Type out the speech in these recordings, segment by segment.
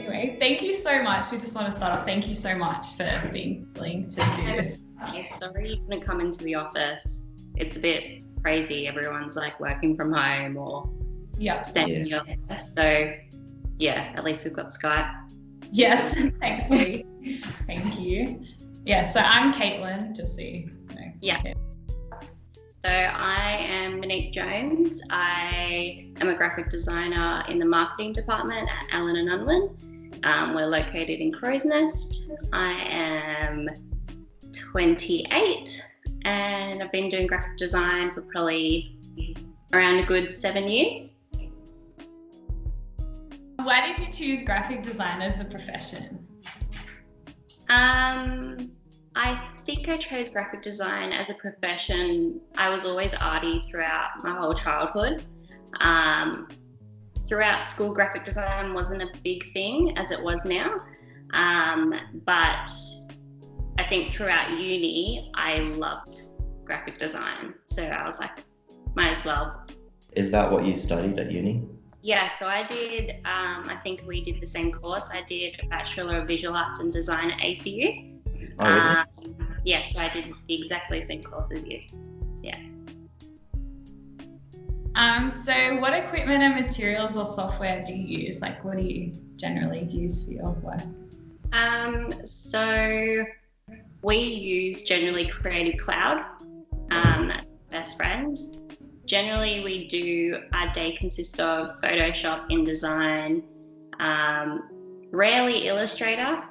Anyway, thank you so much. We just want to start off. Thank you so much for being willing to do this. Sorry you couldn't come into the office. It's a bit crazy. Everyone's like working from home or staying in the office. So yeah, at least we've got Skype. Yes, thankfully. Thank you. Yeah, so I'm Caitlin, just so you know. Yeah. Okay. So I am Monique Jones. I am a graphic designer in the marketing department at Allen & Unwin. We're located in Crow's Nest. I am 28 and I've been doing graphic design for probably around a good 7 years. Why did you choose graphic design as a profession? I think I chose graphic design as a profession. I was always arty throughout my whole childhood. Throughout school, graphic design wasn't a big thing as it was now. But I think throughout uni, I loved graphic design. So I was like, might as well. Is that what you studied at uni? Yeah, so I did, I think we did the same course. I did a Bachelor of Visual Arts and Design at ACU. Oh, really? Yeah, so I did the exactly same course as you. Yeah. So what equipment and materials or software do you use? Like, what do you generally use for your work? So we use generally Creative Cloud. That's best friend. Generally, we do, our day consists of Photoshop, InDesign, rarely Illustrator,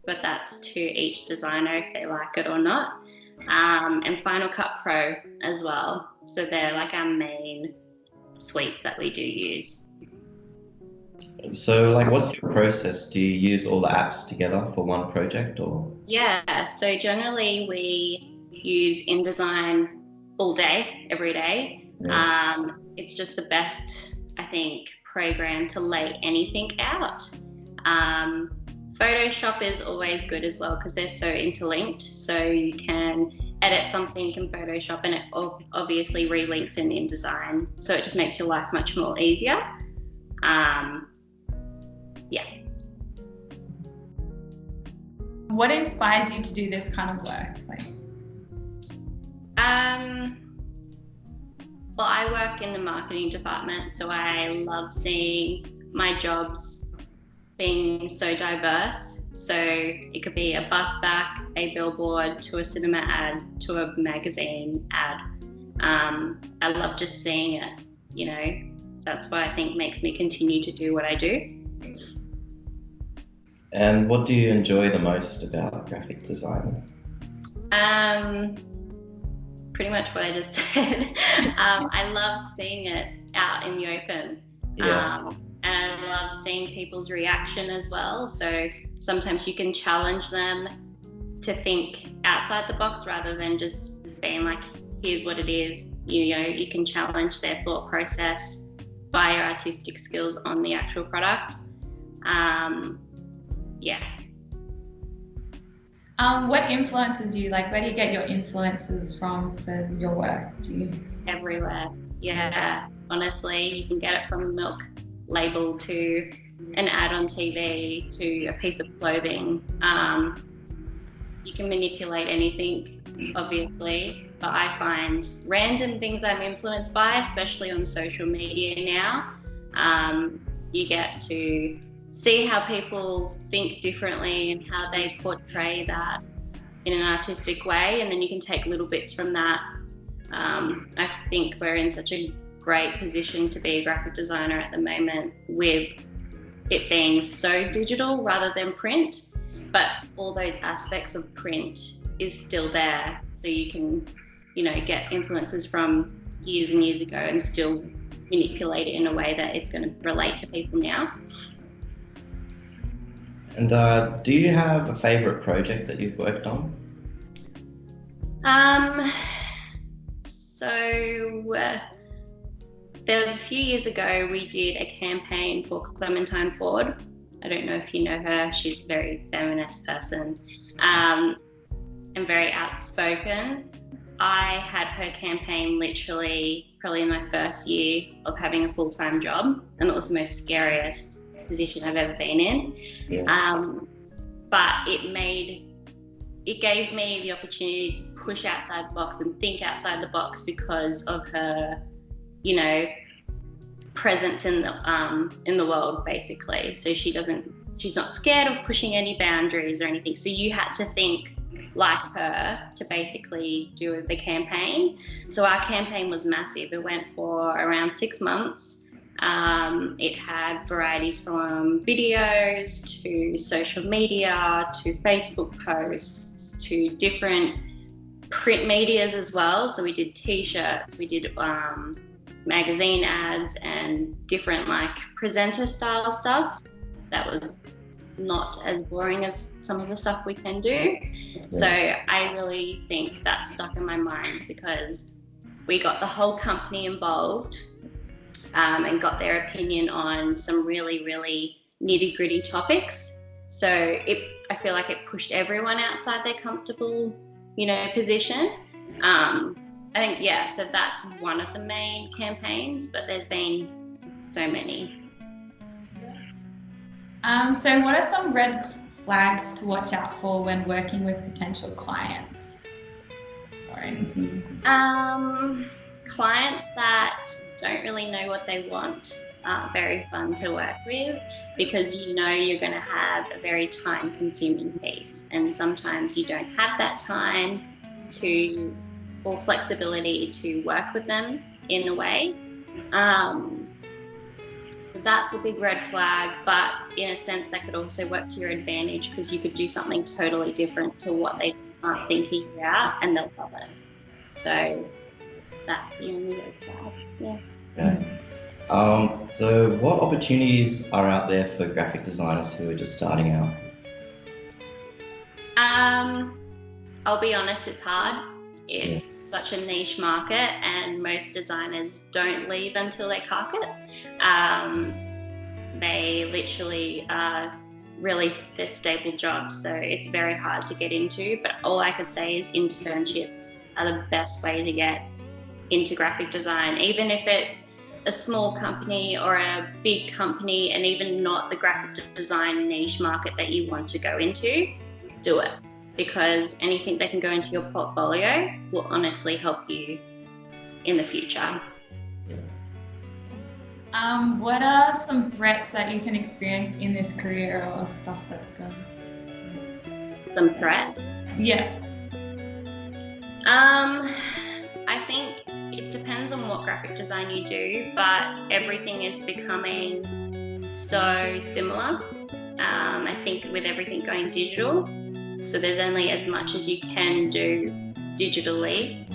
but that's to each designer if they like it or not, and Final Cut Pro as well. So they're like our main suites that we do use. So like, what's your process? Do you use all the apps together for one project or? Yeah, so generally we use InDesign all day, every day. Yeah. It's just the best, I think, program to lay anything out. Photoshop is always good as well because they're so interlinked. So you can edit something in Photoshop and it obviously relinks in InDesign. So it just makes your life much more easier. Yeah. What inspires you to do this kind of work? Well, I work in the marketing department, so I love seeing my jobs being so diverse. So it could be a bus back, a billboard, to a cinema ad, to a magazine ad. I love just seeing it, you know. That's what I think makes me continue to do what I do. And what do you enjoy the most about graphic design? Pretty much what I just said. I love seeing it out in the open. Yeah. And I love seeing people's reaction as well. So sometimes you can challenge them to think outside the box rather than just being like, here's what it is. You know, you can challenge their thought process by your artistic skills on the actual product. Yeah. What influences you? Like, where do you get your influences from for your work? Everywhere. Yeah. Honestly, you can get it from a milk label to an ad on TV to a piece of clothing. You can manipulate anything, obviously, but I find random things I'm influenced by, especially on social media now. You get to see how people think differently and how they portray that in an artistic way, and then you can take little bits from that. I think we're in such a great position to be a graphic designer at the moment with it being so digital rather than print, but all those aspects of print is still there. So you can, you know, get influences from years and years ago and still manipulate it in a way that it's going to relate to people now. And do you have a favourite project that you've worked on? So there was a few years ago we did a campaign for Clementine Ford. I don't know if you know her. She's a very feminist person and very outspoken. I had her campaign literally probably in my first year of having a full-time job, and it was the most scariest position I've ever been in. But it gave me the opportunity to push outside the box and think outside the box because of her, you know, presence in the world, basically. So she's not scared of pushing any boundaries or anything. So you had to think like her to basically do the campaign. So our campaign was massive. It went for around 6 months. It had varieties from videos to social media to Facebook posts to different print medias as well. So we did t-shirts, we did magazine ads and different like presenter style stuff that was not as boring as some of the stuff we can do. So I really think that stuck in my mind because we got the whole company involved and got their opinion on some really, really nitty-gritty topics. So I feel like it pushed everyone outside their comfortable, you know, position. I think, so that's one of the main campaigns, but there's been so many. So what are some red flags to watch out for when working with potential clients or anything? Clients that don't really know what they want aren't very fun to work with because you know you're going to have a very time-consuming piece, and sometimes you don't have that time or flexibility to work with them in a way. That's a big red flag, but in a sense that could also work to your advantage because you could do something totally different to what they aren't thinking about and they'll love it. So that's the only red flag. Yeah. Okay. So what opportunities are out there for graphic designers who are just starting out? I'll be honest, it's hard. It's such a niche market and most designers don't leave until they cark it. They literally release their stable jobs, so it's very hard to get into, but all I could say is internships are the best way to get into graphic design, even if it's a small company or a big company and even not the graphic design niche market that you want to go into, do it. Because anything that can go into your portfolio will honestly help you in the future. What are some threats that you can experience in this career or stuff that's going on? Some threats? Yeah. I think it depends on what graphic design you do, but everything is becoming so similar. I think with everything going digital, so there's only as much as you can do digitally.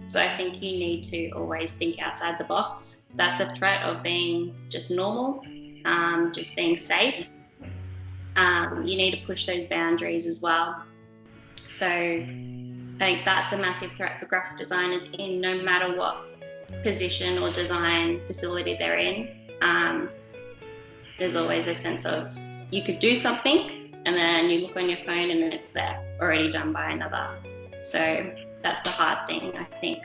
So I think you need to always think outside the box. That's a threat of being just normal, just being safe. You need to push those boundaries as well. So I think that's a massive threat for graphic designers in no matter what position or design facility they're in. There's always a sense of you could do something and then you look on your phone and it's there, already done by another. So that's the hard thing, I think.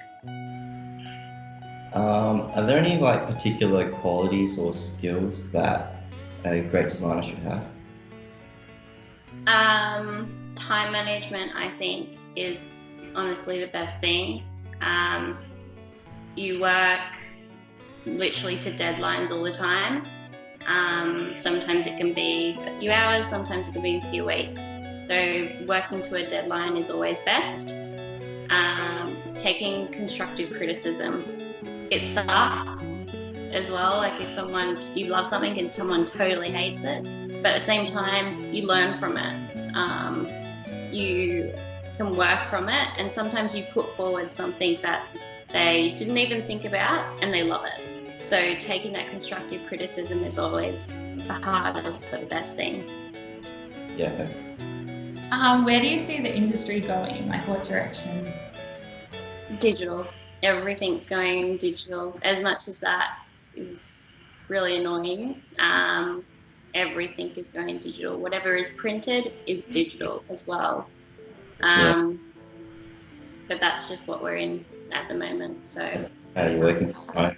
Are there any like particular qualities or skills that a great designer should have? Time management, I think, is honestly the best thing. You work literally to deadlines all the time. Sometimes it can be a few hours, sometimes it can be a few weeks. So working to a deadline is always best. Taking constructive criticism. It sucks as well, like if you love something and someone totally hates it, but at the same time, you learn from it. You can work from it, and sometimes you put forward something that they didn't even think about and they love it. So taking that constructive criticism is always the hardest but the best thing. Yeah, thanks. Where do you see the industry going? Like what direction? Digital. Everything's going digital. As much as that is really annoying, everything is going digital. Whatever is printed is digital as well. But that's just what we're in at the moment. So How are you working from home?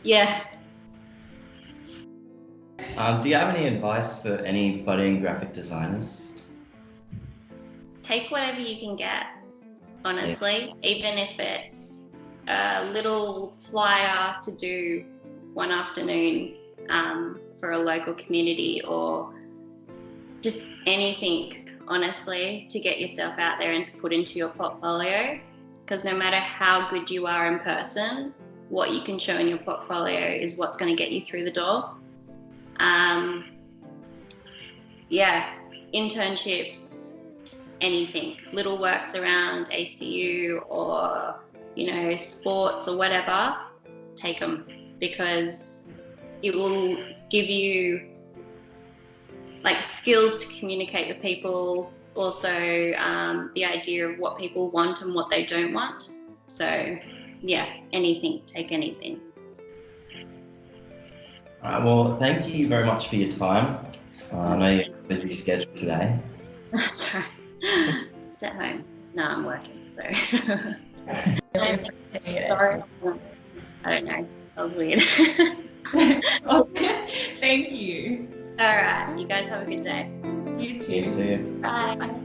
yeah. Do you have any advice for any budding graphic designers? Take whatever you can get, honestly, even if it's a little flyer to do one afternoon for a local community, or just anything, honestly, to get yourself out there and to put into your portfolio. Because no matter how good you are in person, what you can show in your portfolio is what's going to get you through the door. Internships, anything, little works around ACU or, sports or whatever, take them, because it will give you skills to communicate with people, also the idea of what people want and what they don't want. So anything, take anything. All right, well, thank you very much for your time. I know you have a busy schedule today. That's right. Just at home. No, I'm working, so. Sorry. I don't know. That was weird. Thank you. All right. You guys have a good day. You too. You too. Bye.